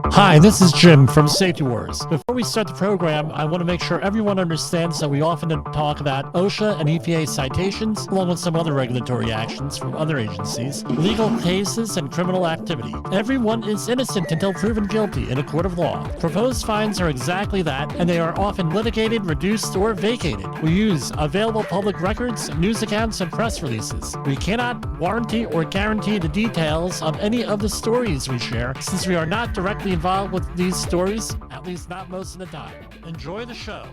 Hi, this is Jim from Safety Wars. Before we start the program, I want to make sure everyone understands that we often talk about OSHA and EPA citations, along with some other regulatory actions from other agencies, legal cases, and criminal activity. Everyone is innocent until proven guilty in a court of law. Proposed fines are exactly that, and they are often litigated, reduced, or vacated. We use available public records, news accounts, and press releases. We cannot warranty or guarantee the details of any of the stories we share, since we are not directly involved with these stories, at least not most of the time. Enjoy the show.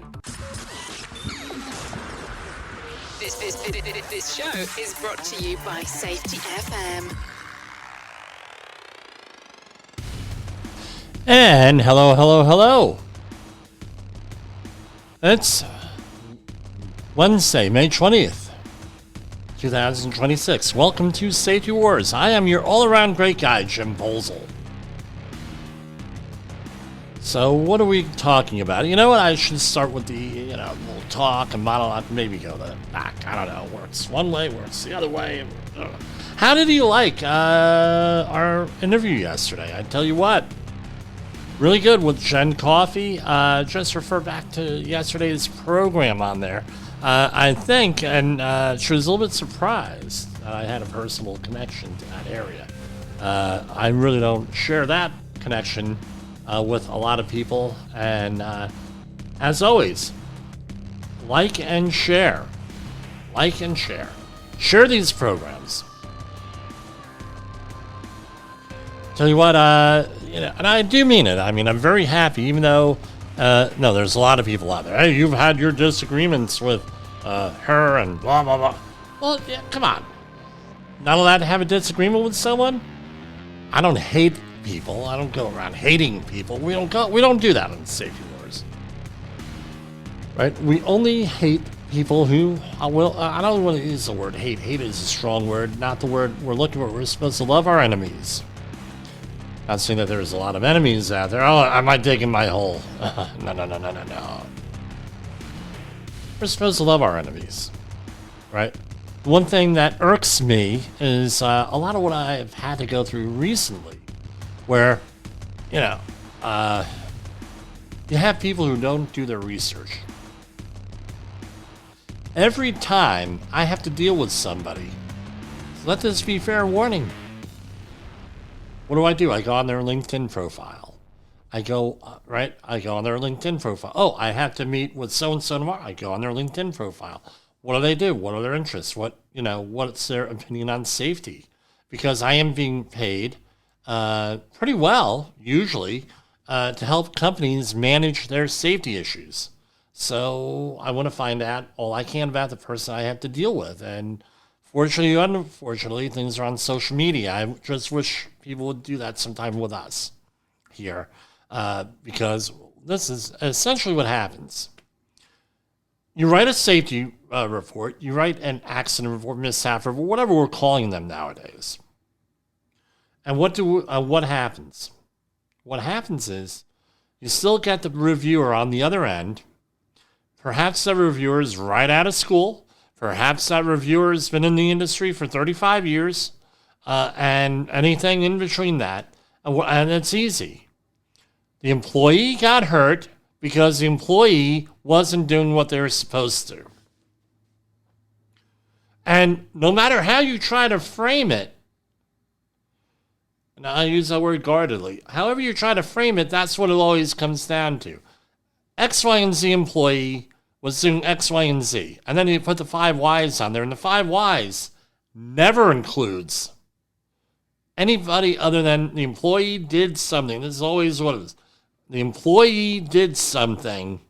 This show is brought to you by Safety FM. And hello. It's Wednesday, May 20th, 2026. Welcome to Safety Wars. I am your all-around great guy, Jim Poesl. So what are we talking about? You know what? I should start with the, little talk and monologue, maybe go to the back. I don't know. Works one way, works the other way. How did you like our interview yesterday? I tell you what, really good with Jen Coffey. Just refer back to yesterday's program on there. I think, and she was a little bit surprised that I had a personal connection to that area. I really don't share that connection with a lot of people, and as always, like and share these programs. Tell you what, and I do mean it. I mean, I'm very happy, even though no, there's a lot of people out there. Hey, you've had your disagreements with her and blah blah blah. Well, yeah, come on, not allowed to have a disagreement with someone. I don't hate people. I don't go around hating people. We don't do that on Safety Wars, right? We only hate people who I don't want to use the word hate. Hate is a strong word, not the word we're looking for. We're supposed to love our enemies. Not saying that there's a lot of enemies out there. Oh, am I digging my hole? No. We're supposed to love our enemies, right? One thing that irks me is a lot of what I've had to go through recently, where, you have people who don't do their research. Every time I have to deal with somebody, let this be fair warning. What do? I go on their LinkedIn profile. I go on their LinkedIn profile. Oh, I have to meet with so-and-so tomorrow. I go on their LinkedIn profile. What do they do? What are their interests? What's their opinion on safety? Because I am being paid pretty well, usually, to help companies manage their safety issues. So I want to find out all I can about the person I have to deal with. And fortunately, unfortunately, things are on social media. I just wish people would do that sometime with us here, because this is essentially what happens. You write a safety report, you write an accident report, mishap report, whatever we're calling them nowadays. And what happens? What happens is you still get the reviewer on the other end. Perhaps that reviewer is right out of school. Perhaps that reviewer has been in the industry for 35 years, and anything in between that. And it's easy. The employee got hurt because the employee wasn't doing what they were supposed to. And no matter how you try to frame it, and I use that word guardedly, however you try to frame it, that's what it always comes down to. X, Y, and Z employee was doing X, Y, and Z. And then you put the 5 Ys on there, and the 5 Ys never includes anybody other than the employee did something. This is always what it is. The employee did something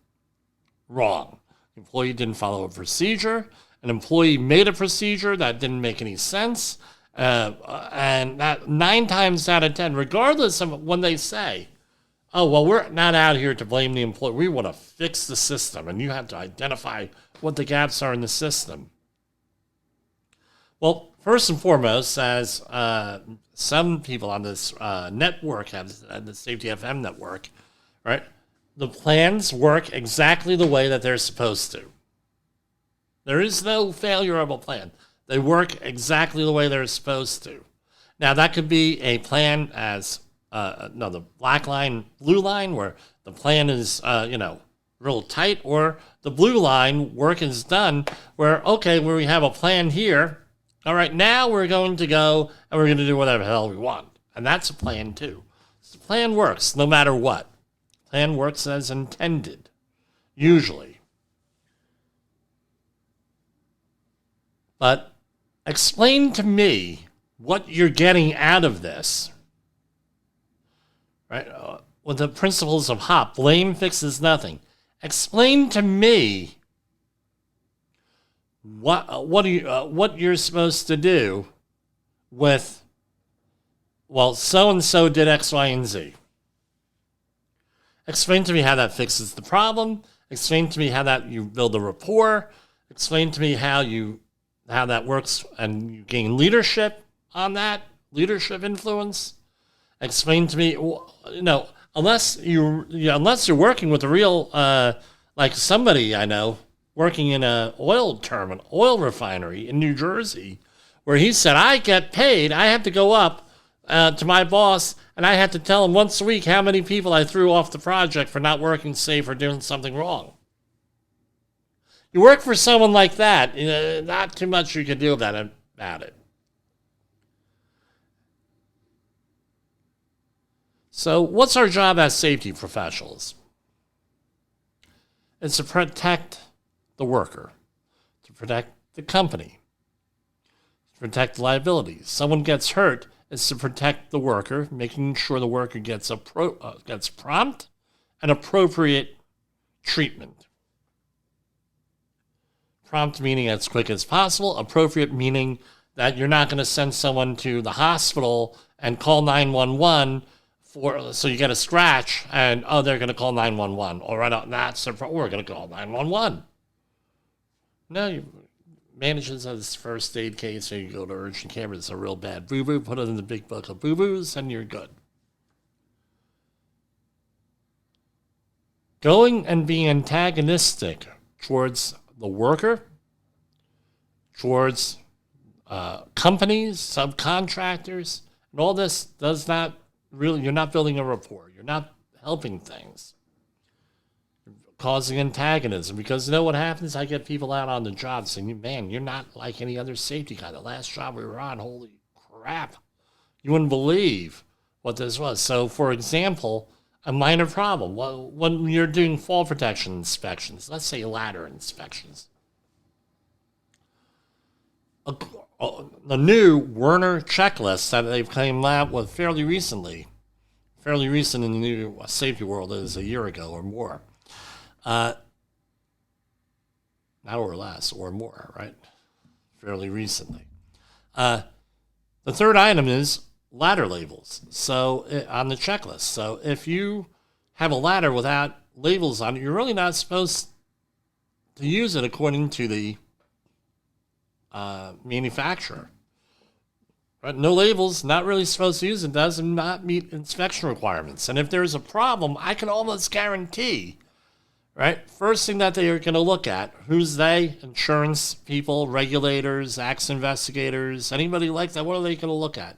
wrong. The employee didn't follow a procedure. An employee made a procedure that didn't make any sense. And that 9 times out of 10, regardless of when they say, oh, well, we're not out here to blame the employee. We want to fix the system, and you have to identify what the gaps are in the system. Well, first and foremost, as some people on this network have, the Safety FM network, right? The plans work exactly the way that they're supposed to. There is no failure of a plan. They work exactly the way they're supposed to. Now, that could be a plan as the black line, blue line, where the plan is, real tight, or the blue line, work is done, where we have a plan here. All right, now we're going to go and we're going to do whatever the hell we want. And that's a plan too. So the plan works no matter what. Plan works as intended, usually. But explain to me what you're getting out of this. Right? With the principles of HOP, blame fixes nothing. Explain to me what you're supposed to do with, so-and-so did X, Y, and Z. Explain to me how that fixes the problem. Explain to me how that you build a rapport. Explain to me how that works and you gain leadership on that, leadership influence. Explain to me, unless you're working with a real, like somebody I know working in an oil refinery in New Jersey, where he said, I get paid, I have to go up to my boss, and I have to tell him once a week how many people I threw off the project for not working safe or doing something wrong. You work for someone like that, not too much you can do about it. So what's our job as safety professionals? It's to protect the worker, to protect the company, to protect liabilities. Someone gets hurt, it's to protect the worker, making sure the worker gets prompt and appropriate treatment. Prompt meaning as quick as possible, appropriate meaning that you're not going to send someone to the hospital and call 911 so you get a scratch and, they're going to call 911. All right, we're going to call 911. No, you manages as first aid case, so you go to urgent care. It's a real bad boo-boo, put it in the big book of boo-boos, and you're good. Going and being antagonistic towards the worker, towards companies, subcontractors, and all this does not really, you're not building a rapport. You're not helping things. You're causing antagonism, because you know what happens? I get people out on the job saying, man, you're not like any other safety guy. The last job we were on, holy crap. You wouldn't believe what this was. So, for example, a minor problem. When you're doing fall protection inspections, let's say ladder inspections, the new Werner checklist that they've came out with fairly recent in the new safety world is a year ago or more, now or less or more, right? Fairly recently. The third item is ladder labels. So on the checklist. So if you have a ladder without labels on it, you're really not supposed to use it according to the manufacturer. Right? No labels, not really supposed to use it, does not meet inspection requirements. And if there's a problem, I can almost guarantee, right? First thing that they are going to look at, who's they? Insurance people, regulators, accident investigators, anybody like that, what are they going to look at?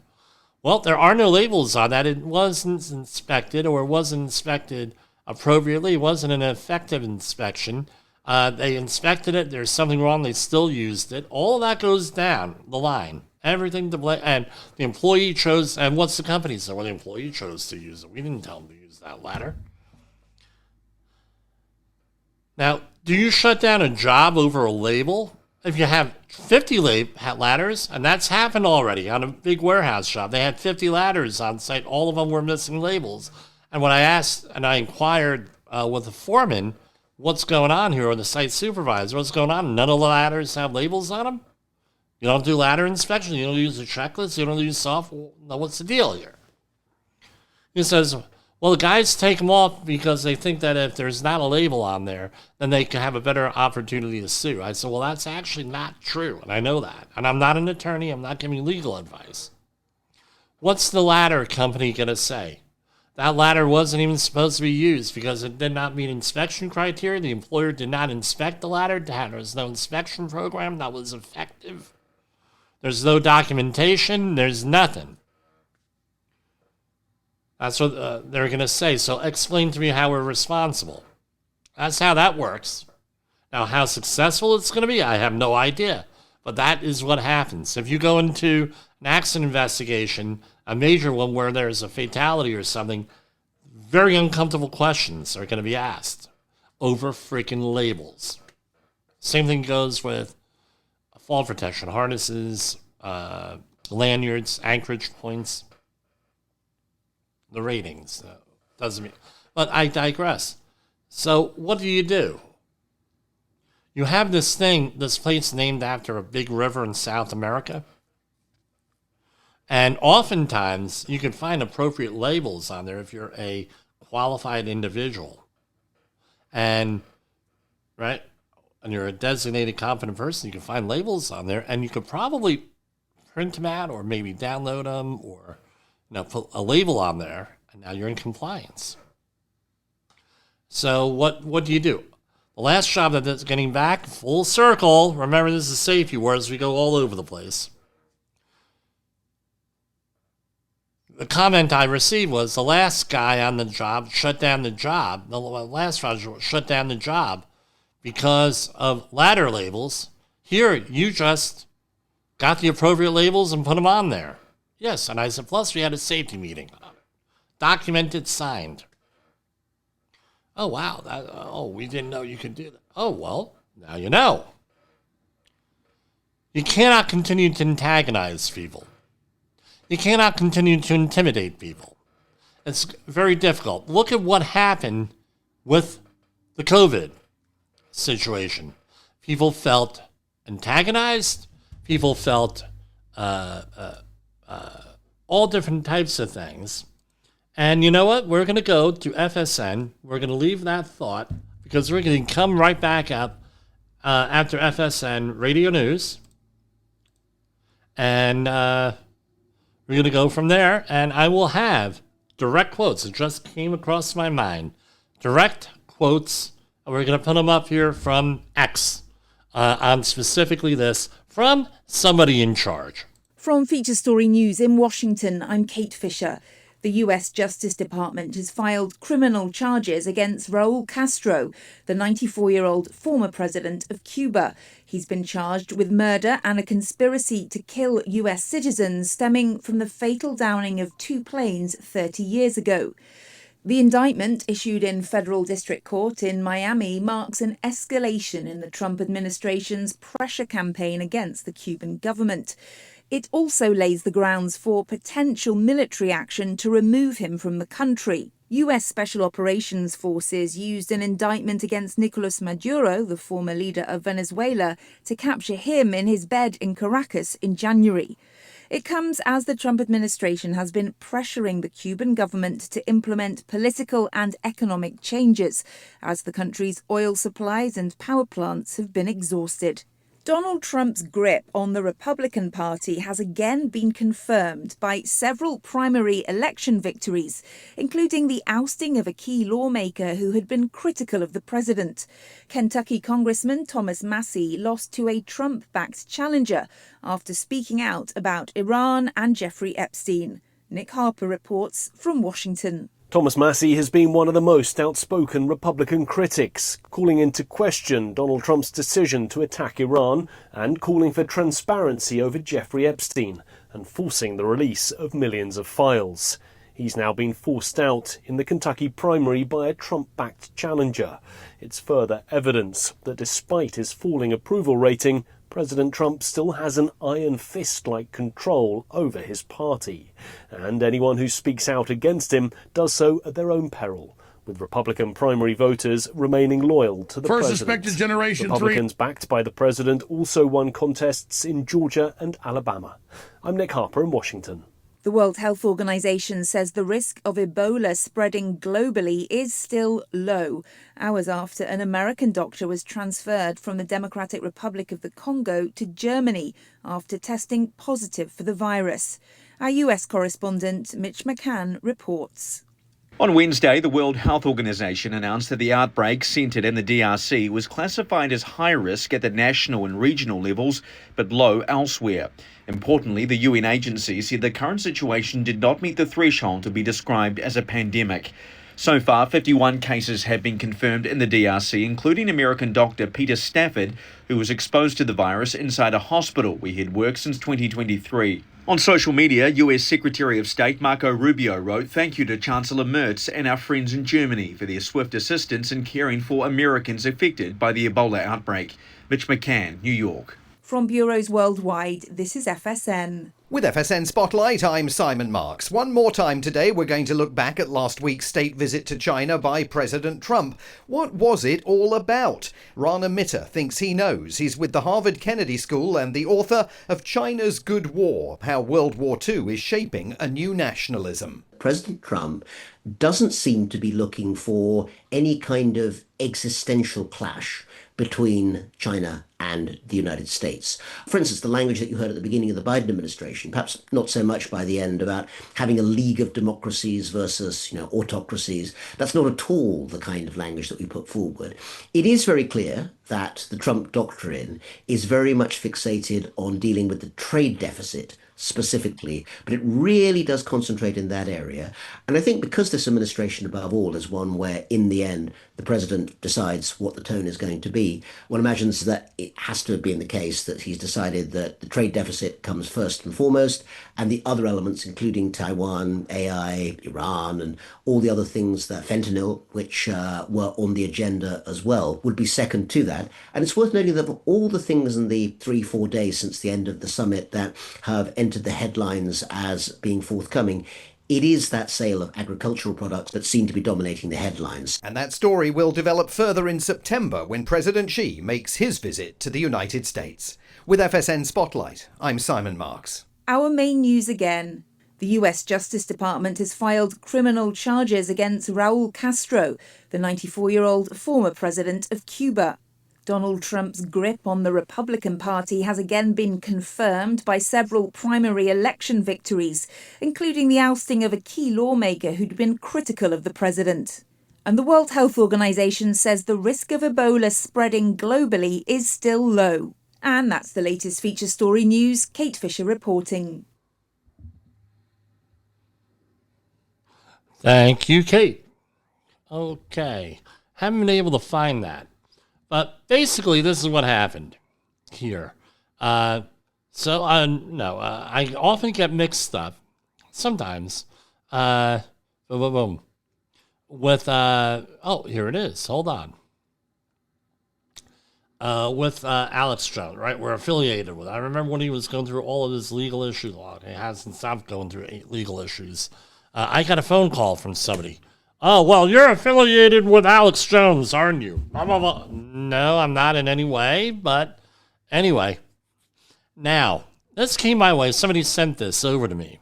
Well, there are no labels on that. It wasn't inspected, or it wasn't inspected appropriately. It wasn't an effective inspection. They inspected it. There's something wrong. They still used it. All of that goes down the line. Everything to blame. And the employee chose, and what's the company say? Well, the employee chose to use it. We didn't tell them to use that ladder. Now, do you shut down a job over a label? If you have 50 ladders, and that's happened already on a big warehouse job. They had 50 ladders on site. All of them were missing labels. And when I asked, and I inquired with the foreman, what's going on here, or the site supervisor, what's going on? None of the ladders have labels on them? You don't do ladder inspection? You don't use a checklist? You don't use software? No, what's the deal here? He says, well, the guys take them off because they think that if there's not a label on there, then they can have a better opportunity to sue. I said, well, that's actually not true, and I know that. And I'm not an attorney. I'm not giving legal advice. What's the ladder company going to say? That ladder wasn't even supposed to be used because it did not meet inspection criteria. The employer did not inspect the ladder. There was no inspection program that was effective. There's no documentation. There's nothing. That's what they're going to say. So explain to me how we're responsible. That's how that works. Now, how successful it's going to be, I have no idea. But that is what happens. If you go into an accident investigation, a major one where there's a fatality or something, very uncomfortable questions are going to be asked over freaking labels. Same thing goes with fall protection, harnesses, lanyards, anchorage points, the ratings. Doesn't mean, but I digress. So what do? You have this place named after a big river in South America. And oftentimes you can find appropriate labels on there if you're a qualified individual. And, right, and you're a designated competent person, you can find labels on there, and you could probably print them out or maybe download them or put a label on there, and now you're in compliance. So what do you do? The last job that's getting back, full circle, remember this is safety words, we go all over the place. The comment I received was the last guy on the job shut down the job. The last project shut down the job because of ladder labels. Here, you just got the appropriate labels and put them on there. Yes, and I said, plus we had a safety meeting. Documented, signed. Oh, wow. We didn't know you could do that. Oh, well, now you know. You cannot continue to antagonize people. You cannot continue to intimidate people. It's very difficult. Look at what happened with the COVID situation. People felt antagonized. People felt all different types of things. And you know what? We're going to go to FSN. We're going to leave that thought because we're going to come right back up after FSN Radio News. And we're going to go from there. And I will have direct quotes. It just came across my mind. Direct quotes. And we're going to put them up here from X on specifically this from somebody in charge. From Feature Story News in Washington, I'm Kate Fisher. The U.S. Justice Department has filed criminal charges against Raul Castro, the 94-year-old former president of Cuba. He's been charged with murder and a conspiracy to kill U.S. citizens stemming from the fatal downing of 2 planes 30 years ago. The indictment, issued in federal district court in Miami, marks an escalation in the Trump administration's pressure campaign against the Cuban government. It also lays the grounds for potential military action to remove him from the country. U.S. Special Operations Forces used an indictment against Nicolas Maduro, the former leader of Venezuela, to capture him in his bed in Caracas in January. It comes as the Trump administration has been pressuring the Cuban government to implement political and economic changes, as the country's oil supplies and power plants have been exhausted. Donald Trump's grip on the Republican Party has again been confirmed by several primary election victories, including the ousting of a key lawmaker who had been critical of the president. Kentucky Congressman Thomas Massie lost to a Trump-backed challenger after speaking out about Iran and Jeffrey Epstein. Nick Harper reports from Washington. Thomas Massie has been one of the most outspoken Republican critics, calling into question Donald Trump's decision to attack Iran and calling for transparency over Jeffrey Epstein and forcing the release of millions of files. He's now been forced out in the Kentucky primary by a Trump-backed challenger. It's further evidence that despite his falling approval rating, President Trump still has an iron fist-like control over his party. And anyone who speaks out against him does so at their own peril, with Republican primary voters remaining loyal to the president. Suspected Generation Republicans backed by the president also won contests in Georgia and Alabama. I'm Nick Harper in Washington. The World Health Organization says the risk of Ebola spreading globally is still low, hours after an American doctor was transferred from the Democratic Republic of the Congo to Germany after testing positive for the virus. Our US correspondent Mitch McCann reports. On Wednesday, the World Health Organization announced that the outbreak centred in the DRC was classified as high risk at the national and regional levels, but low elsewhere. Importantly, the UN agency said the current situation did not meet the threshold to be described as a pandemic. So far, 51 cases have been confirmed in the DRC, including American doctor Peter Stafford, who was exposed to the virus inside a hospital where he'd worked since 2023. On social media, US Secretary of State Marco Rubio wrote, "Thank you to Chancellor Merz and our friends in Germany for their swift assistance in caring for Americans affected by the Ebola outbreak." Mitch McCann, New York. From bureaus worldwide, this is FSN. With FSN Spotlight, I'm Simon Marks. One more time today, we're going to look back at last week's state visit to China by President Trump. What was it all about? Rana Mitter thinks he knows. He's with the Harvard Kennedy School and the author of China's Good War, How World War II is Shaping a New Nationalism. President Trump doesn't seem to be looking for any kind of existential clash between China and the United States. For instance, the language that you heard at the beginning of the Biden administration, perhaps not so much by the end, about having a league of democracies versus, autocracies, that's not at all the kind of language that we put forward. It is very clear that the Trump doctrine is very much fixated on dealing with the trade deficit specifically, but it really does concentrate in that area. And I think because this administration, above all, is one where, in the end, the president decides what the tone is going to be, one imagines that it has to have been the case that he's decided that the trade deficit comes first and foremost, and the other elements, including Taiwan, AI, Iran, and all the other things, that fentanyl, which were on the agenda as well, would be second to that. And it's worth noting that of all the things in the 3-4 days since the end of the summit that have entered the headlines as being forthcoming, it is that sale of agricultural products that seem to be dominating the headlines. And that story will develop further in September when President Xi makes his visit to the United States. With FSN Spotlight, I'm Simon Marks. Our main news again. The US Justice Department has filed criminal charges against Raul Castro, the 94-year-old former president of Cuba. Donald Trump's grip on the Republican Party has again been confirmed by several primary election victories, including the ousting of a key lawmaker who'd been critical of the president. And the World Health Organization says the risk of Ebola spreading globally is still low. And that's the latest feature story news. Kate Fisher reporting. Thank you, Kate. Okay. Haven't been able to find that. But basically, this is what happened here. I often get mixed up, sometimes, with, here it is. Hold on. With Alex Jones, right? We're affiliated with. I remember when he was going through all of his legal issues. He hasn't stopped going through 8 legal issues. I got a phone call from somebody. Oh, well, you're affiliated with Alex Jones, aren't you? Blah, blah, blah. No, I'm not in any way, but anyway. Now, this came my way. Somebody sent this over to me.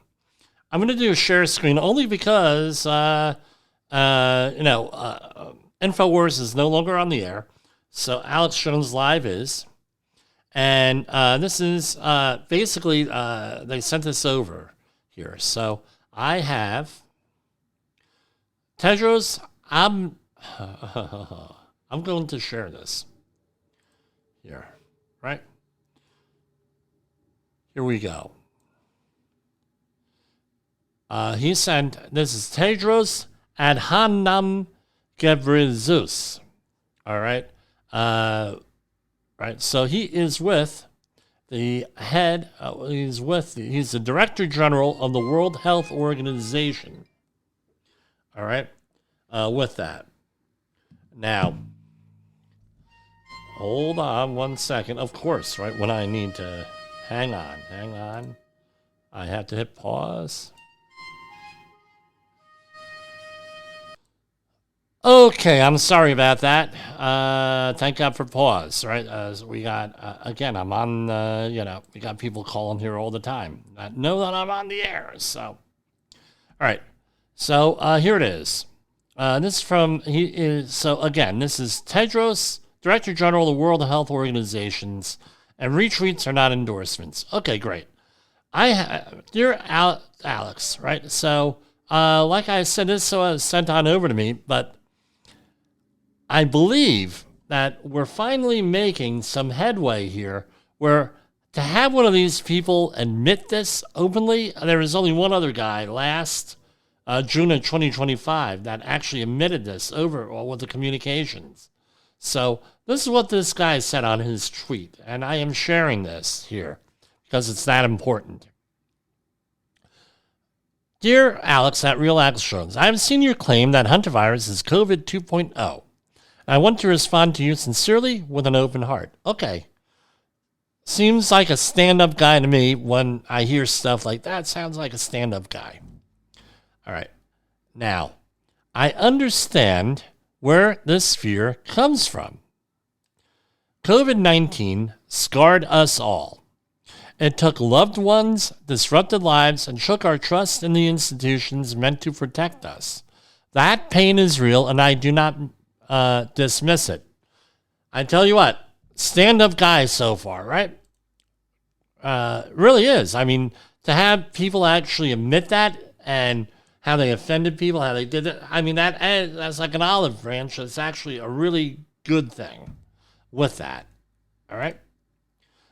I'm going to do a share screen only because, InfoWars is no longer on the air. So Alex Jones Live is. And this is basically, they sent this over here. So I have Tedros, I'm going to share this here, right? Here we go. He sent, this is Tedros Adhanom Ghebreyesus. All right. Right. So he is with the head, he's the Director General of the World Health Organization. All right. With that. Now, hold on one second. Of course, right when I need to, hang on. I have to hit pause. Okay, I'm sorry about that. Thank God for pause, right? We got, again, I'm on, we got people calling here all the time that know that I'm on the air. So, all right. So here it is. This is from, this is Tedros, Director General of the World Health Organizations, and retweets are not endorsements. Okay, great. Dear Alex, right? So like I said, this was sent on over to me, but I believe that we're finally making some headway here where to have one of these people admit this openly, there was only one other guy last June of 2025 that actually admitted this over with the communications. So this is what this guy said on his tweet, and I am sharing this here because it's that important. Dear Alex at Real Alex Jones, I have seen your claim that hantavirus is COVID 2.0. I want to respond to you sincerely with an open heart. Okay. Seems like a stand-up guy to me when I hear stuff like that. Sounds like a stand-up guy. All right. Now, I understand where this fear comes from. COVID-19 scarred us all. It took loved ones, disrupted lives, and shook our trust in the institutions meant to protect us. That pain is real, and I do not dismiss it. I tell you what, stand-up guy so far, right? Really is. I mean, to have people actually admit that and how they offended people, how they did it, I mean, that's like an olive branch. It's actually a really good thing with that. All right?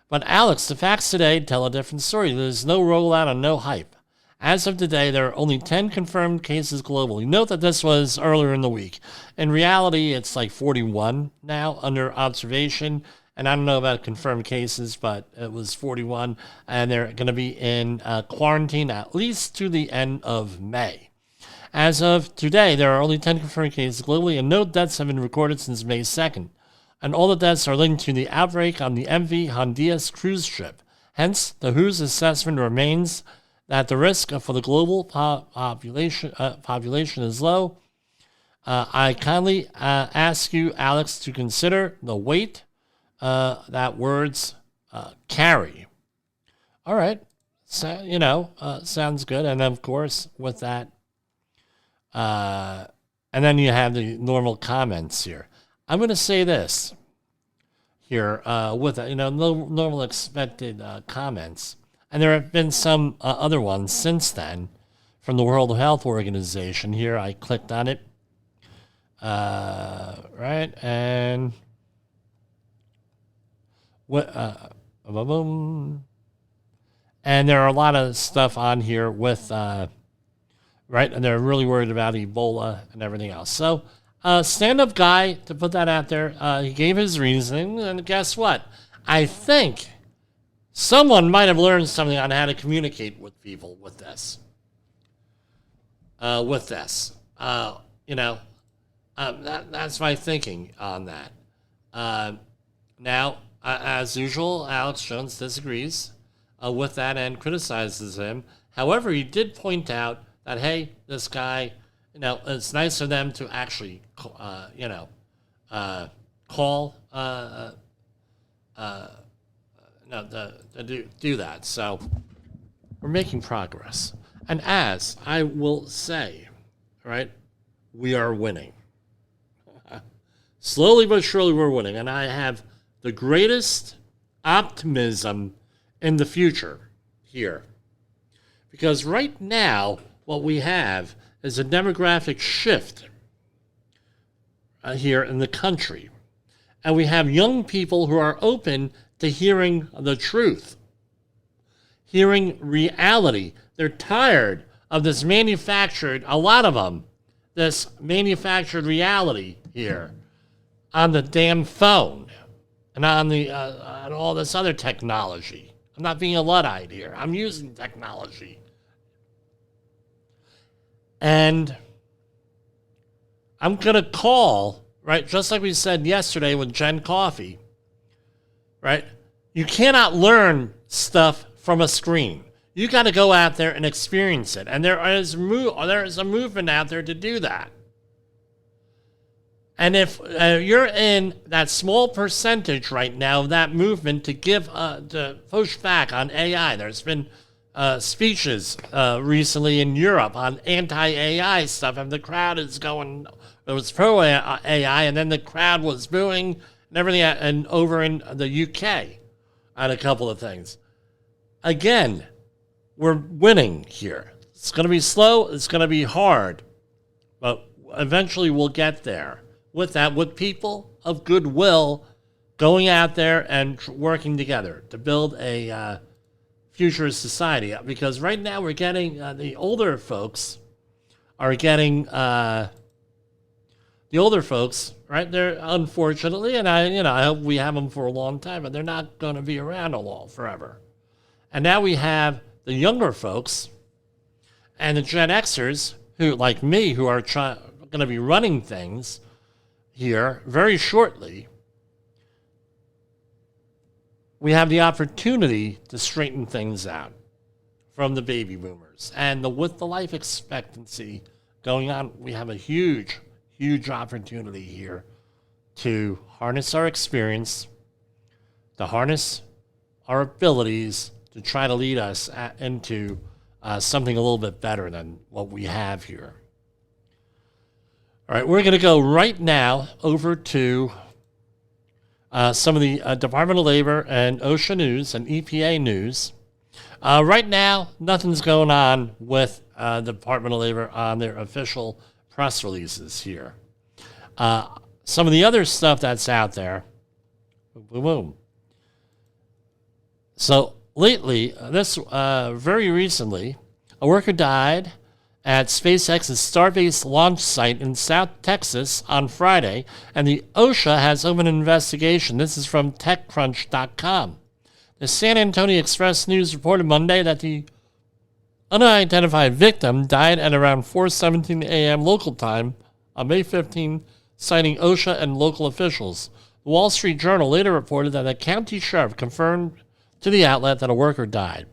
But Alex, the facts today tell a different story. There's no rollout and no hype. As of today, there are only 10 confirmed cases globally. Note that this was earlier in the week. In reality, it's like 41 now under observation. And I don't know about confirmed cases, but it was 41. And they're going to be in quarantine at least to the end of May. As of today, there are only 10 confirmed cases globally, and no deaths have been recorded since May 2nd. And all the deaths are linked to the outbreak on the MV Honduras cruise ship. Hence, the WHO's assessment remains that the risk for the global population is low. I kindly ask you, Alex, to consider the weight that words carry. All right. So, sounds good. And of course, with that, and then you have the normal comments here. I'm going to say this here with no normal expected comments, and there have been some other ones since then from the World Health Organization. Here, I clicked on it, right, and and there are a lot of stuff on here with right, and they're really worried about Ebola and everything else. So. Stand-up guy, to put that out there, he gave his reasoning, and guess what? I think someone might have learned something on how to communicate with people with this. That's my thinking on that. Now, as usual, Alex Jones disagrees with that and criticizes him. However, he did point out that, hey, this guy... it's nice for them to actually, call, do that. So we're making progress. And as I will say, right, we are winning. Slowly but surely we're winning. And I have the greatest optimism in the future here. Because right now, what we have is a demographic shift here in the country. And we have young people who are open to hearing the truth, hearing reality. They're tired of this manufactured, a lot of them, this manufactured reality here on the damn phone and on all this other technology. I'm not being a Luddite here. I'm using technology. And I'm going to call, right, just like we said yesterday with Jen Coffey, right? You cannot learn stuff from a screen. You got to go out there and experience it. And there is a movement out there to do that. And if you're in that small percentage right now of that movement to push back on AI, there's been speeches recently in Europe on anti-AI stuff, and the crowd is going, it was pro-AI, and then the crowd was booing and everything, and over in the UK on a couple of things. Again, we're winning here. It's going to be slow. It's going to be hard. But eventually we'll get there. With that, with people of goodwill going out there and working together to build a futurist society. Because right now we're getting, the older folks are getting, the older folks, right? They're unfortunately, and I hope we have them for a long time, but they're not going to be around forever. And now we have the younger folks and the Gen Xers who, like me, who are going to be running things here very shortly. We have the opportunity to straighten things out from the baby boomers. And with the life expectancy going on, we have a huge opportunity here to harness our experience, to harness our abilities to try to lead us into something a little bit better than what we have here. All right, we're going to go right now over to some of the Department of Labor and OSHA news and EPA news. Right now, nothing's going on with the Department of Labor on their official press releases here. Some of the other stuff that's out there, boom. So lately, very recently, a worker died at SpaceX's Starbase launch site in South Texas on Friday, and the OSHA has opened an investigation. This is from TechCrunch.com. The San Antonio Express News reported Monday that the unidentified victim died at around 4:17 a.m. local time on May 15, citing OSHA and local officials. The Wall Street Journal later reported that the county sheriff confirmed to the outlet that a worker died.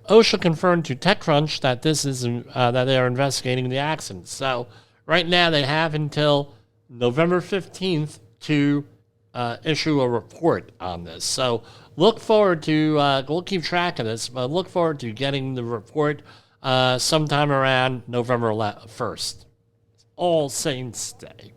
OSHA confirmed to TechCrunch that that they are investigating the accident. So right now they have until November 15th to issue a report on this. So look forward to, we'll keep track of this, but look forward to getting the report sometime around November 1st. All Saints Day.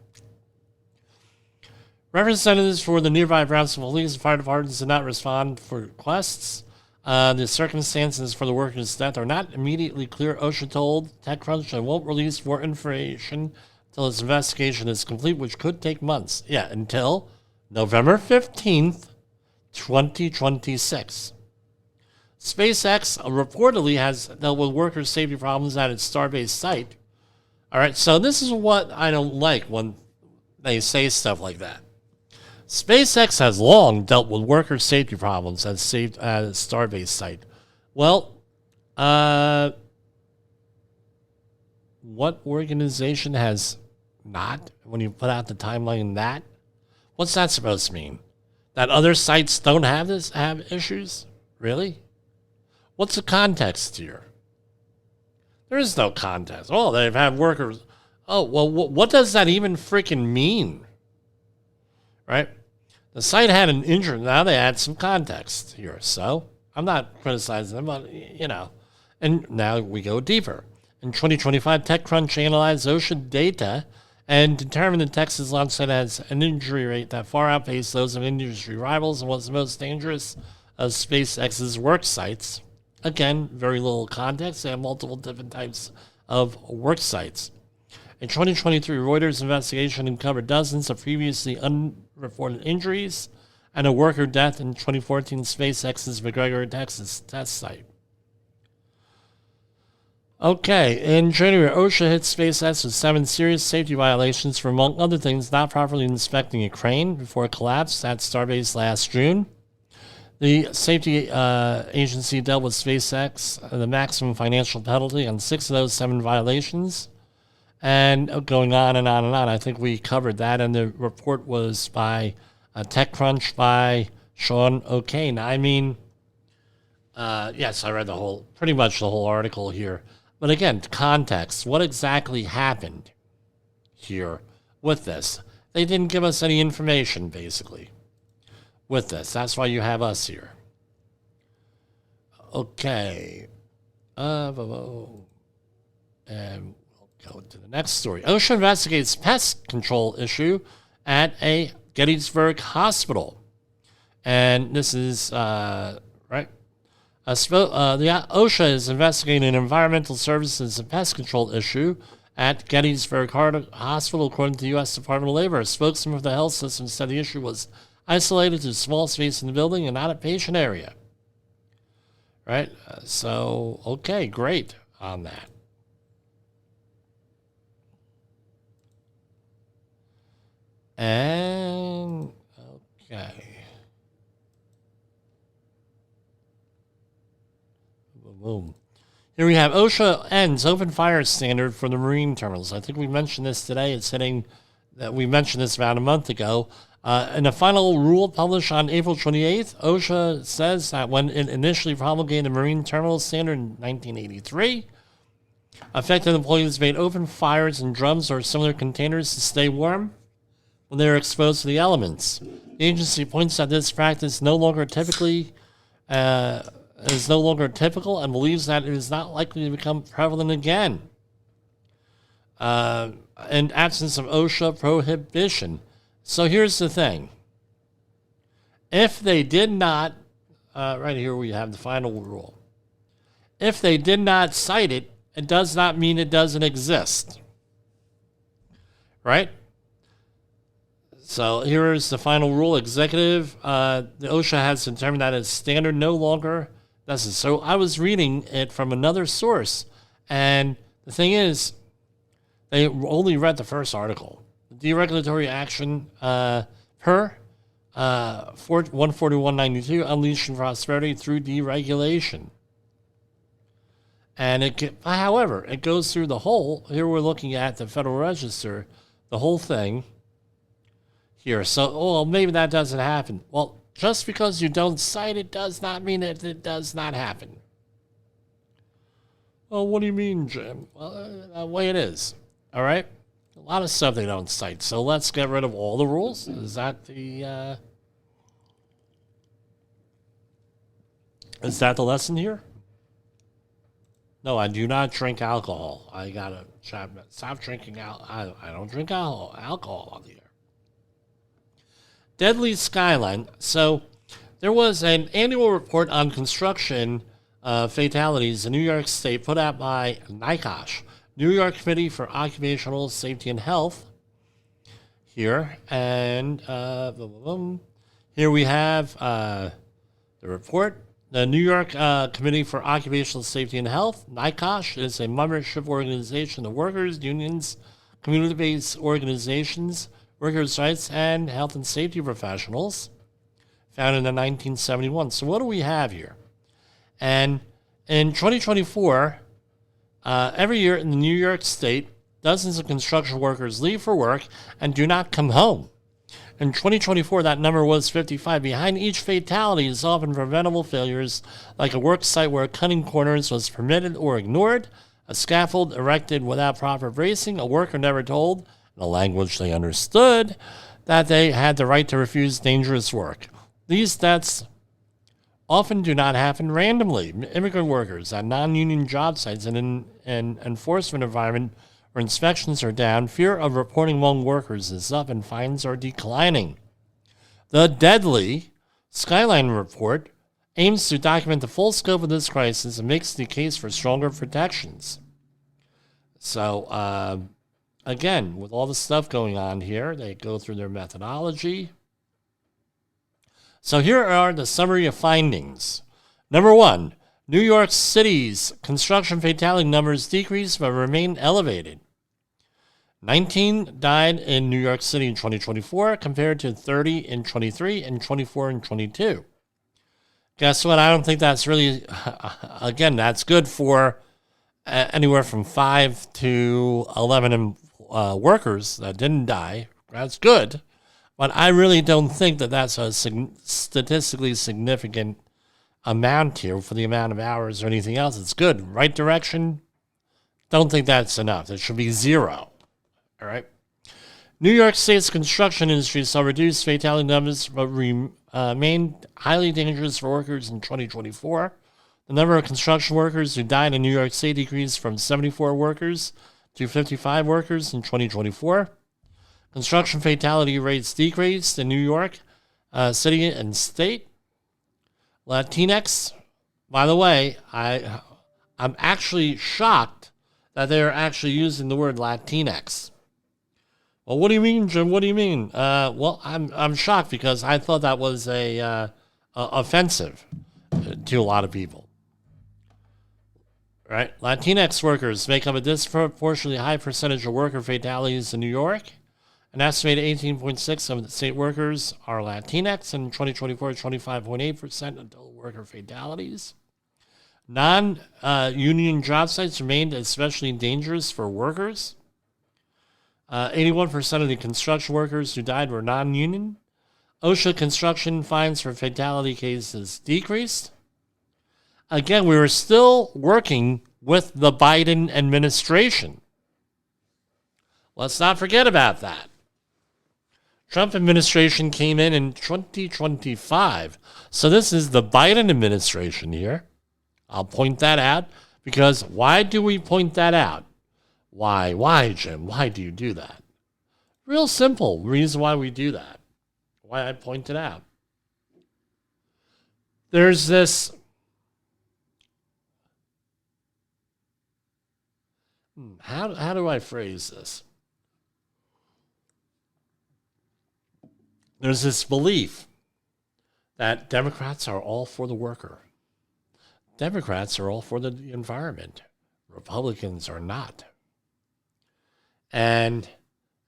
Representatives for the nearby Brownsville Police and Fire Departments did not respond for requests. The circumstances for the worker's death are not immediately clear. OSHA told TechCrunch they won't release more information until its investigation is complete, which could take months. Yeah, until November 15th, 2026. SpaceX reportedly has dealt with worker safety problems at its Starbase site. All right, so this is what I don't like when they say stuff like that. SpaceX has long dealt with worker safety problems at its Starbase site. Well, what organization has not? When you put out the timeline, that what's that supposed to mean? That other sites don't have issues? Really? What's the context here? There is no context. Oh, they've had workers. Oh, well, what does that even freaking mean? Right? The site had an injury. Now they add some context here. So I'm not criticizing them, but, And now we go deeper. In 2025, TechCrunch analyzed OSHA data and determined that Texas launch site has an injury rate that far outpaced those of industry rivals and was the most dangerous of SpaceX's work sites. Again, very little context. They have multiple different types of work sites. In 2023, Reuters' investigation uncovered dozens of previously unreported injuries and a worker death in 2014 SpaceX's McGregor, Texas test site. Okay, in January, OSHA hit SpaceX with 7 serious safety violations for, among other things, not properly inspecting a crane before it collapsed at Starbase last June. The safety agency dealt with SpaceX the maximum financial penalty on 6 of those 7 violations. And going on and on and on. I think we covered that, and the report was by TechCrunch by Sean O'Kane. I mean, yes, I read pretty much the whole article here. But again, context. What exactly happened here with this? They didn't give us any information, basically, with this. That's why you have us here. Okay. And go to the next story. OSHA investigates pest control issue at a Gettysburg hospital. And this is, right? The OSHA is investigating an environmental services and pest control issue at Gettysburg Hospital, according to the U.S. Department of Labor. A spokesman for the health system said the issue was isolated to a small space in the building and not a patient area. Right? So, okay, great on that. And, okay. Boom. Here we have OSHA ends open fire standard for the marine terminals. I think we mentioned this today. It's hitting that we mentioned this about a month ago. In a final rule published on April 28th, OSHA says that when it initially promulgated the marine terminal standard in 1983, affected employees made open fires in drums or similar containers to stay warm when they are exposed to the elements. The agency points out this practice is no longer typical and believes that it is not likely to become prevalent again. In absence of OSHA prohibition. So here's the thing. If they did not, right here we have the final rule. If they did not cite it, it does not mean it doesn't exist. Right? So here is the final rule. Executive, the OSHA has determined that its standard no longer does it. So I was reading it from another source, and the thing is, they only read the first article. Deregulatory action per 141.92, unleashing prosperity through deregulation. And however, it goes through the whole. Here we're looking at the Federal Register, the whole thing here. So, maybe that doesn't happen. Well, just because you don't cite it does not mean that it does not happen. Well, what do you mean, Jim? Well, that way it is. All right? A lot of stuff they don't cite. So let's get rid of all the rules. Is that the lesson here? No, I do not drink alcohol. I gotta stop drinking alcohol. I don't drink alcohol on the air. Deadly Skyline. So there was an annual report on construction fatalities in New York State put out by NYCOSH, New York Committee for Occupational Safety and Health. Here, and here we have the report. The New York Committee for Occupational Safety and Health, NYCOSH, is a membership organization of workers, unions, community-based organizations, workers' rights, and health and safety professionals, founded in 1971. So what do we have here? And in 2024, every year in the New York State, dozens of construction workers leave for work and do not come home. In 2024, that number was 55. Behind each fatality is often preventable failures, like a work site where cutting corners was permitted or ignored, a scaffold erected without proper bracing, a worker never told, in a language they understood, that they had the right to refuse dangerous work. These deaths often do not happen randomly. Immigrant workers at non-union job sites and in an enforcement environment where inspections are down, fear of reporting among workers is up and fines are declining. The Deadly Skyline report aims to document the full scope of this crisis and makes the case for stronger protections. So, again, with all the stuff going on here, they go through their methodology. So here are the summary of findings. Number 1, New York City's construction fatality numbers decreased but remain elevated. 19 died in New York City in 2024 compared to 30 in 23 and 24 in 22. Guess what? I don't think that's really, again, that's good for anywhere from 5 to 11 workers that didn't die. That's good. But I really don't think that that's a statistically significant amount here for the amount of hours or anything else. It's good. Right direction. Don't think that's enough. It should be 0. All right. New York State's construction industry saw reduced fatality numbers but remained highly dangerous for workers in 2024. The number of construction workers who died in New York State decreased from 74 workers to 55 workers in 2024. Construction fatality rates decreased in New York City and state. Latinx By the way, I'm actually shocked that they're actually using the word Latinx. Well, what do you mean, Jim? What do you mean? Well, I'm shocked because I thought that was offensive to a lot of people. Right? Latinx workers make up a disproportionately high percentage of worker fatalities in New York. An estimated 18.6% of the state workers are Latinx, and in 2024, 25.8% of total worker fatalities. Non-union job sites remained especially dangerous for workers. 81% of the construction workers who died were non-union. OSHA construction fines for fatality cases decreased. Again, we were still working with the Biden administration. Let's not forget about that. Trump administration came in 2025. So this is the Biden administration here. I'll point that out because why do we point that out? Why, Jim? Why do you do that? Real simple reason why we do that. Why I point it out. There's this how do I phrase this? There's this belief that Democrats are all for the worker. Democrats are all for the environment. Republicans are not. And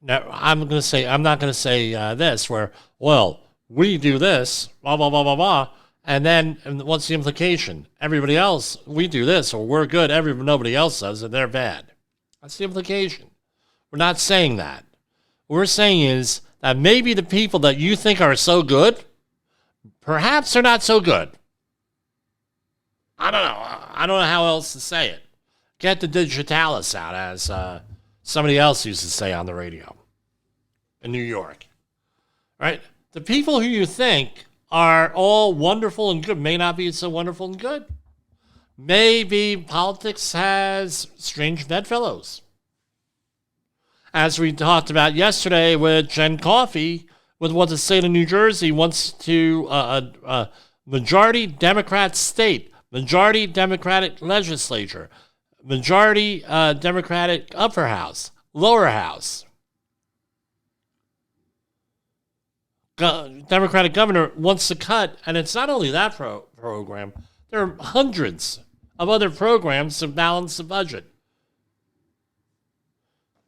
now I'm not going to say this where, well, we do this, blah, blah, blah, blah, blah. And then what's the implication? Everybody else, we do this, or we're good, nobody else does, and they're bad. That's the implication. We're not saying that. What we're saying is that maybe the people that you think are so good, perhaps they're not so good. I don't know. I don't know how else to say it. Get the digitalis out, as somebody else used to say on the radio in New York. Right? The people who you think are all wonderful and good may not be so wonderful and good. Maybe politics has strange bedfellows. As we talked about yesterday with Jen Coffey, with what the state of New Jersey wants to, a majority Democrat state, majority Democratic legislature, majority Democratic upper house, lower house. Democratic governor wants to cut, and it's not only that program, there are hundreds of other programs to balance the budget.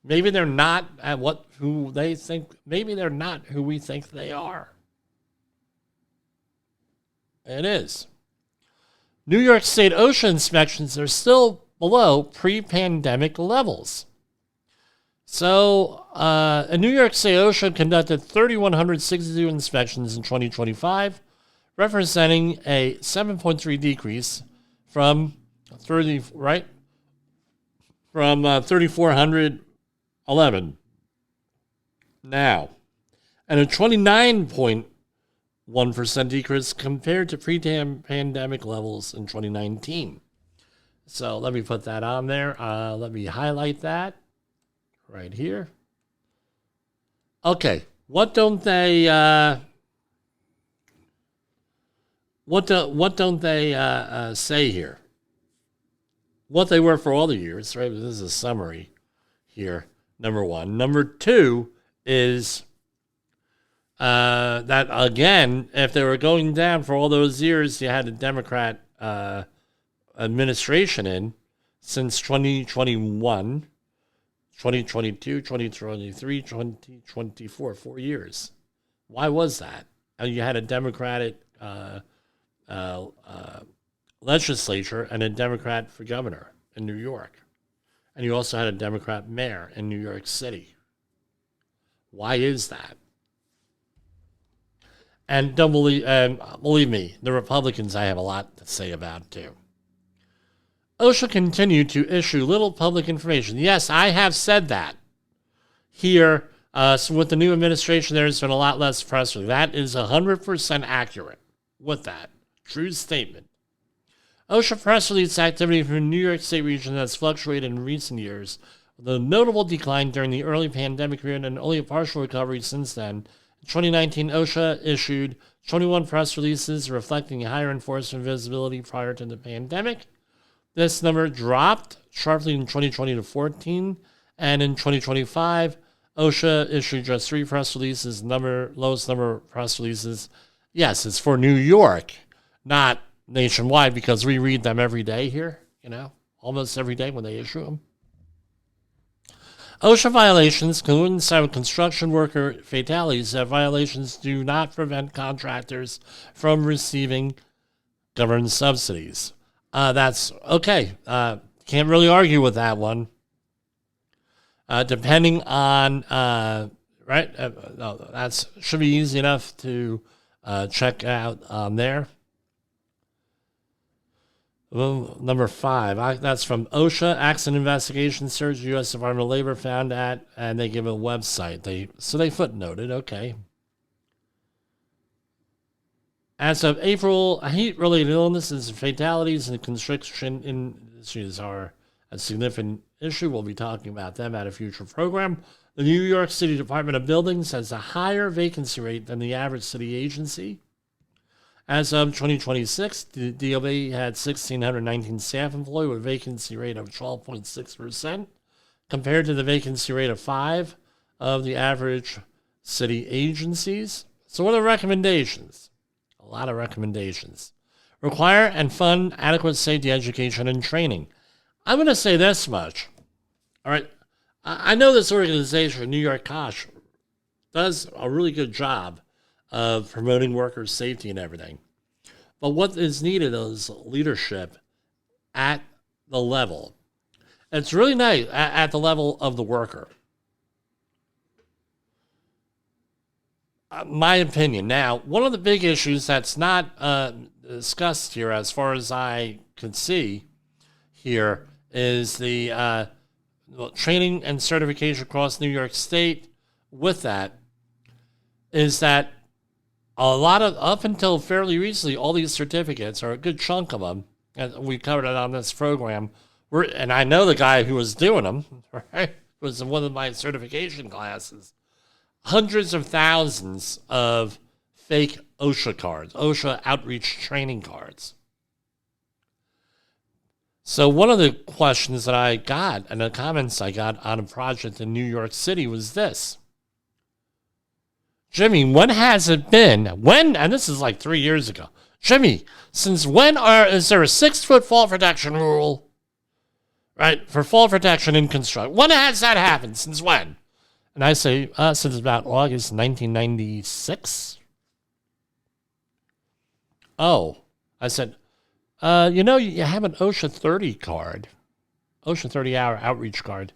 Maybe they're not maybe they're not who we think they are. It is. New York State OSHA inspections are still below pre-pandemic levels. So, in New York State, OSHA conducted 3,162 inspections in 2025, representing a 7.3 decrease from 3,411 now, and a 29.1% decrease compared to pre-pandemic levels in 2019. So let me put that on there. Let me highlight that right here. Okay, what don't they say here? What they were for all the years, right? This is a summary here. Number one. Number two is that again, if they were going down for all those years, you had a Democrat administration in since 2021. 2022, 2023, 2024, 4 years. Why was that? And you had a Democratic legislature and a Democrat for governor in New York. And you also had a Democrat mayor in New York City. Why is that? And don't believe me, the Republicans I have a lot to say about too. OSHA continued to issue little public information. Yes, I have said that. Here, so with the new administration, there's been a lot less press release. That is 100% accurate with that. True statement. OSHA press release activity from the New York State region has fluctuated in recent years, with a notable decline during the early pandemic period and only a partial recovery since then. In 2019, OSHA issued 21 press releases reflecting higher enforcement visibility prior to the pandemic. This number dropped sharply in 2020 to 14, and in 2025, OSHA issued just 3 press releases, lowest number of press releases. Yes, it's for New York, not nationwide, because we read them every day here, almost every day when they issue them. OSHA violations coincide with construction worker fatalities. That violations do not prevent contractors from receiving government subsidies. That's okay. Can't really argue with that one. Depending on, right? That should be easy enough to check out on there. Well, number 5, that's from OSHA, Accident Investigation Search, U.S. Department of Labor found that, and they give a website. They footnoted, okay. As of April, heat-related illnesses and fatalities and construction industries are a significant issue. We'll be talking about them at a future program. The New York City Department of Buildings has a higher vacancy rate than the average city agency. As of 2026, the DOB had 1,619 staff employed with a vacancy rate of 12.6%, compared to the vacancy rate of 5% of the average city agencies. So what are the recommendations? A lot of recommendations. Require and fund adequate safety education and training. I'm going to say this much. All right. I know this organization, NYCOSH, does a really good job of promoting workers' safety and everything. But what is needed is leadership at the level. It's really nice at the level of the worker. My opinion. Now, one of the big issues that's not discussed here, as far as I could see here, is the training and certification across New York State. With that, is that a lot of, up until fairly recently, all these certificates, or a good chunk of them, and we covered it on this program, and I know the guy who was doing them, right, was in one of my certification classes. Hundreds of thousands of fake OSHA cards, OSHA outreach training cards. So one of the questions that I got, and the comments I got on a project in New York City was this. Jimmy, when has it been? And this is like 3 years ago. Jimmy, since when is there a 6-foot fall protection rule, right, for fall protection in construction? When has that happened? Since when? And I say, since about August 1996. Oh, I said, you have an OSHA 30 card, OSHA 30-hour outreach card.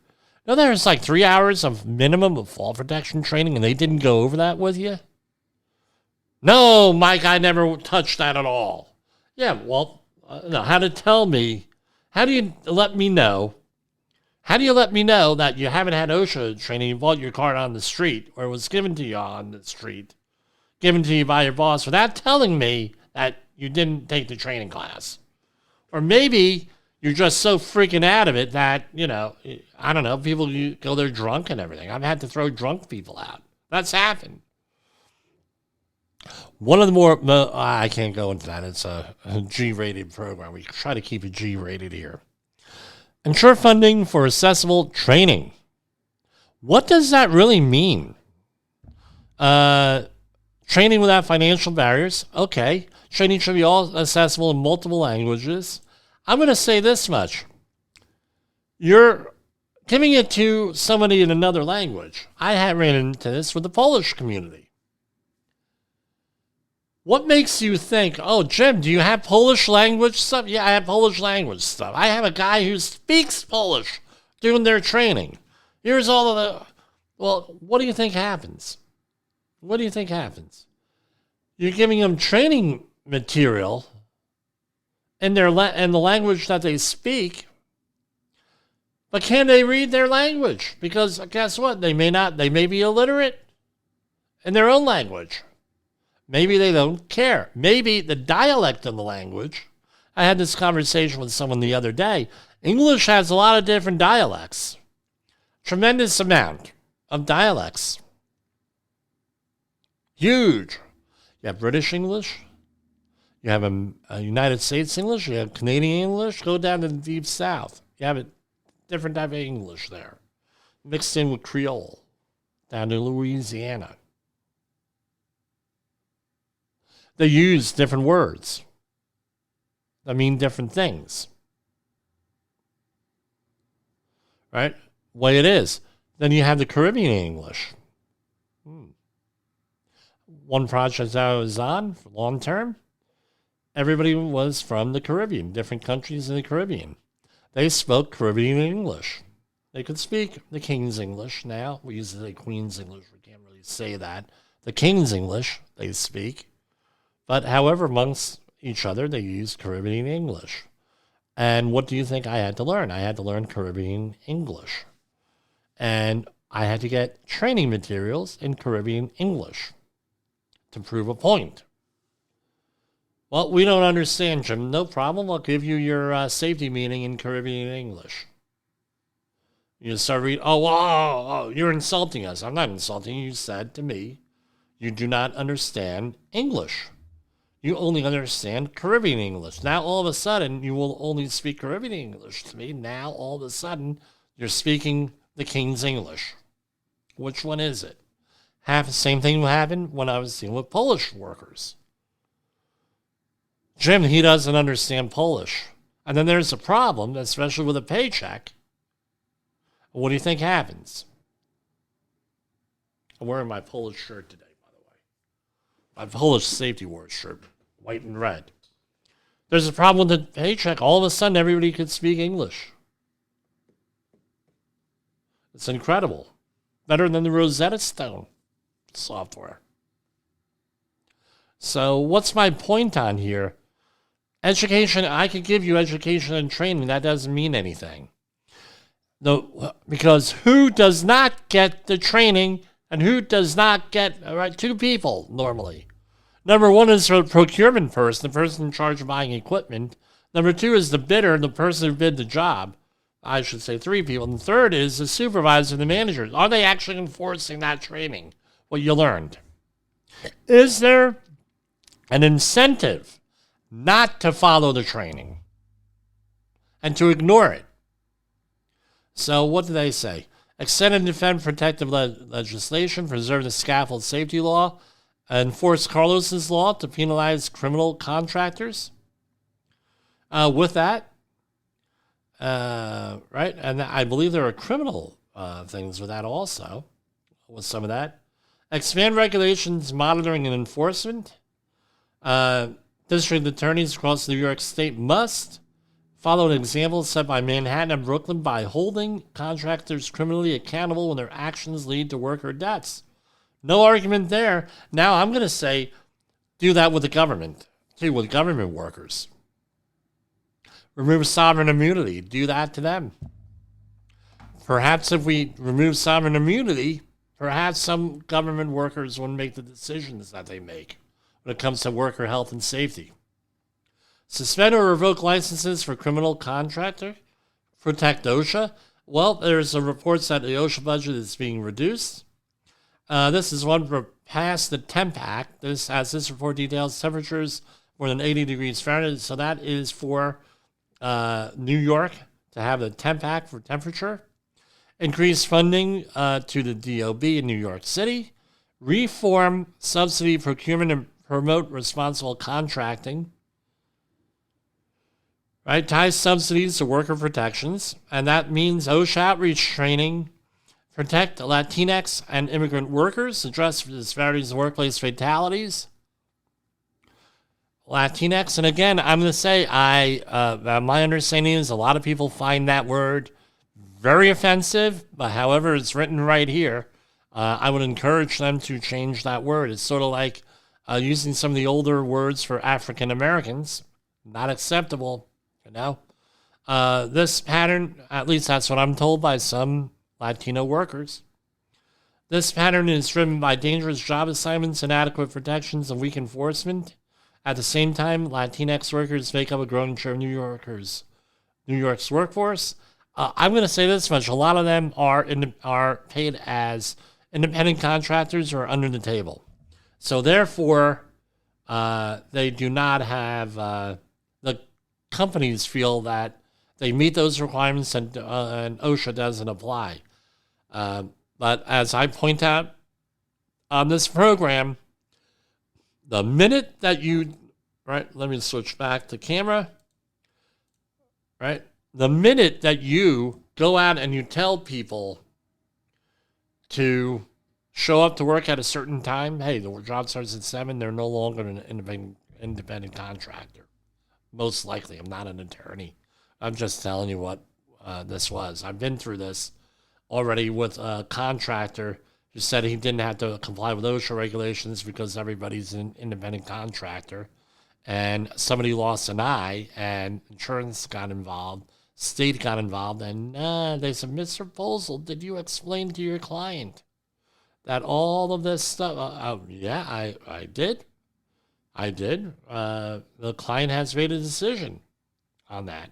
No, there's like 3 hours of minimum of fall protection training, and they didn't go over that with you? No, Mike, I never touched that at all. Yeah, well, no, how do you let me know? How do you let me know that you haven't had OSHA training, you bought your card on the street, or it was given to you on the street, given to you by your boss, without telling me that you didn't take the training class? Or maybe you're just so freaking out of it that, I don't know, people go there drunk and everything. I've had to throw drunk people out. That's happened. One of the more, I can't go into that. It's a G-rated program. We try to keep it G-rated here. Ensure funding for accessible training. What does that really mean? Training without financial barriers. Okay. Training should be all accessible in multiple languages. I'm going to say this much. You're giving it to somebody in another language. I have ran into this with the Polish community. What makes you think, oh, Jim, do you have Polish language stuff? Yeah, I have Polish language stuff. I have a guy who speaks Polish doing their training. Here's all of the... Well, what do you think happens? What do you think happens? You're giving them training material in the language that they speak, but can they read their language? Because guess what? They may be illiterate in their own language. Maybe they don't care. Maybe the dialect of the language. I had this conversation with someone the other day. English has a lot of different dialects. Tremendous amount of dialects. Huge. You have British English. You have a United States English. You have Canadian English. Go down to the Deep South. You have a different type of English there, mixed in with Creole, down to Louisiana. They use different words that mean different things. Right? Way it is. Then you have the Caribbean English. One project I was on, long term, everybody was from the Caribbean, different countries in the Caribbean. They spoke Caribbean English. They could speak the King's English now. We used to say Queen's English. We can't really say that. The King's English, they speak. But however, amongst each other, they use Caribbean English. And what do you think I had to learn? I had to learn Caribbean English. And I had to get training materials in Caribbean English to prove a point. Well, we don't understand, Jim. No problem. I'll give you your safety meeting in Caribbean English. You start reading, oh, you're insulting us. I'm not insulting you. You said to me, you do not understand English. You only understand Caribbean English. Now, all of a sudden, you will only speak Caribbean English to me. Now, all of a sudden, you're speaking the King's English. Which one is it? The same thing happened when I was dealing with Polish workers. Jim, he doesn't understand Polish. And then there's a problem, especially with a paycheck. What do you think happens? I'm wearing my Polish shirt today, by the way. My Polish safety wars shirt, white and red. There's a problem with the paycheck. All of a sudden, everybody could speak English. It's incredible. Better than the Rosetta Stone software. So what's my point on here? Education, I could give you education and training. That doesn't mean anything. No, because who does not get the training and who does not get, right? Two people normally. Number one is the procurement person, the person in charge of buying equipment. Number two is the bidder, the person who bid the job. I should say three people. And the third is the supervisor, the manager. Are they actually enforcing that training, what you learned? Is there an incentive not to follow the training and to ignore it? So what do they say? Extend and defend protective legislation, preserve the scaffold safety law, enforce Carlos's law to penalize criminal contractors. With that, right? And I believe there are criminal things with that also, with some of that. Expand regulations, monitoring, and enforcement. District attorneys across New York State must follow an example set by Manhattan and Brooklyn by holding contractors criminally accountable when their actions lead to worker deaths. No argument there. Now I'm going to say do that with the government, too, with government workers. Remove sovereign immunity. Do that to them. Perhaps if we remove sovereign immunity, perhaps some government workers wouldn't make the decisions that they make when it comes to worker health and safety. Suspend or revoke licenses for criminal contractor. Protect OSHA. Well, there's a report that the OSHA budget is being reduced. This is one for past the Temp Act. As this report details, temperatures more than 80 degrees Fahrenheit. So that is for New York to have the Temp Act for temperature. Increase funding to the DOB in New York City. Reform subsidy procurement and promote responsible contracting. Right, ties subsidies to worker protections, and that means OSHA outreach training, protect Latinx and immigrant workers, address disparities in workplace fatalities. Latinx, and again, I'm going to say, my understanding is a lot of people find that word very offensive, but however it's written right here, I would encourage them to change that word. It's sort of like using some of the older words for African Americans, not acceptable. You know, this pattern, at least that's what I'm told by some Latino workers. This pattern is driven by dangerous job assignments, inadequate protections, and weak enforcement. At the same time, Latinx workers make up a growing share of New York's workforce. I'm going to say this much: a lot of them are paid as independent contractors or under the table. So therefore, they do not have, the companies feel that they meet those requirements and OSHA doesn't apply. But as I point out on this program, the minute that you, right, let me switch back to camera, right? The minute that you go out and you tell people to show up to work at a certain time, hey, the job starts at 7, they're no longer an independent contractor. Most likely. I'm not an attorney. I'm just telling you what this was. I've been through this already with a contractor who said he didn't have to comply with OSHA regulations because everybody's an independent contractor. And somebody lost an eye, and insurance got involved, state got involved, and they said, Mr. Poesl, did you explain to your client that all of this stuff? Yeah, I did. The client has made a decision on that.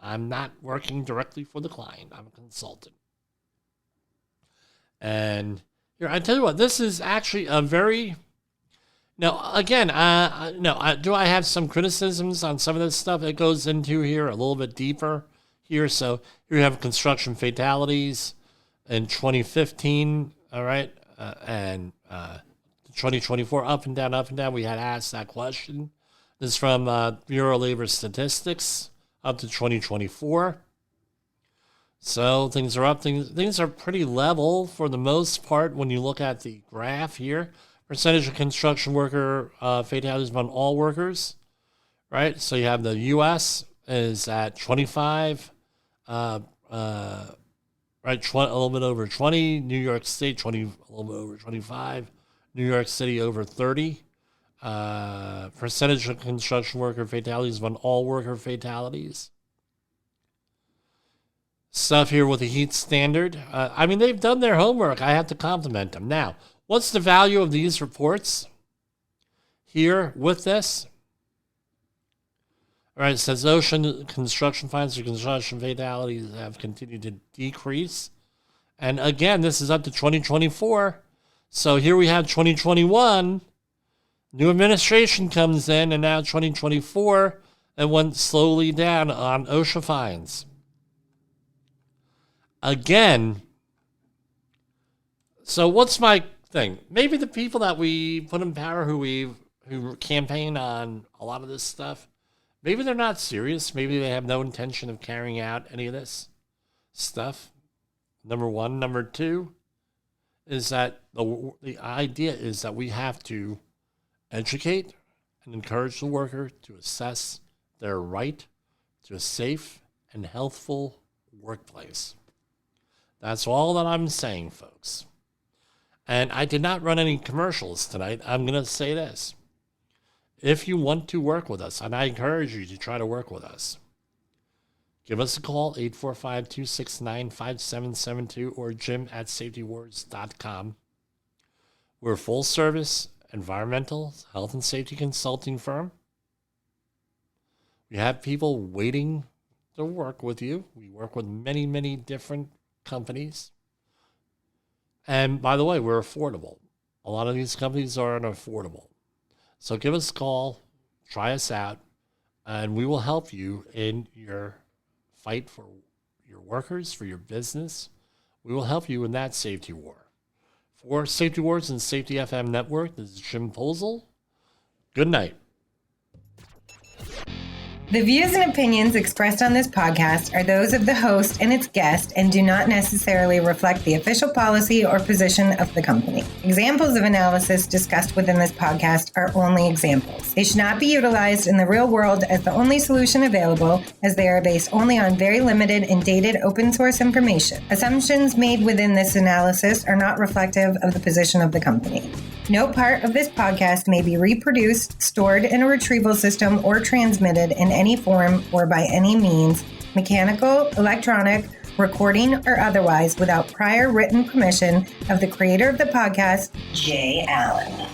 I'm not working directly for the client. I'm a consultant. And here, I tell you what, this is actually a very... Now, again, do I have some criticisms on some of this stuff? It goes into here a little bit deeper here. So here you have construction fatalities in 2015, all right, and 2024, up and down. We had asked that question. This is from Bureau of Labor Statistics up to 2024. So things are up. Things are pretty level for the most part when you look at the graph here. Percentage of construction worker fatalities among all workers, right? So you have the U.S. is at 25, right? A little bit over 20. New York State, a little bit over 25. New York City over 30. Percentage of construction worker fatalities among all worker fatalities. Stuff here with the heat standard. I mean, they've done their homework. I have to compliment them. Now, what's the value of these reports here with this? All right, it says ocean construction fines or construction fatalities have continued to decrease. And again, this is up to 2024. So here we have 2021. New administration comes in, and now 2024, it went slowly down on OSHA fines. Again, so what's my thing? Maybe the people that we put in power who campaign on a lot of this stuff, maybe they're not serious. Maybe they have no intention of carrying out any of this stuff. Number one. Number two is that the idea is that we have to educate and encourage the worker to assess their right to a safe and healthful workplace. That's all that I'm saying, folks. And I did not run any commercials tonight. I'm going to say this. If you want to work with us, and I encourage you to try to work with us, give us a call, 845-269-5772 or jim@safetywars.com. We're a full-service environmental health and safety consulting firm. We have people waiting to work with you. We work with many, many different companies. And by the way, we're affordable. A lot of these companies are unaffordable. So give us a call, try us out, and we will help you in your fight for your workers, for your business. We will help you in that safety war. For Safety Wars and Safety FM Network, this is Jim Poesl. Good night. The views and opinions expressed on this podcast are those of the host and its guest and do not necessarily reflect the official policy or position of the company. Examples of analysis discussed within this podcast are only examples. They should not be utilized in the real world as the only solution available, as they are based only on very limited and dated open source information. Assumptions made within this analysis are not reflective of the position of the company. No part of this podcast may be reproduced, stored in a retrieval system, or transmitted in any form or by any means, mechanical, electronic, recording, or otherwise, without prior written permission of the creator of the podcast, Jay Allen.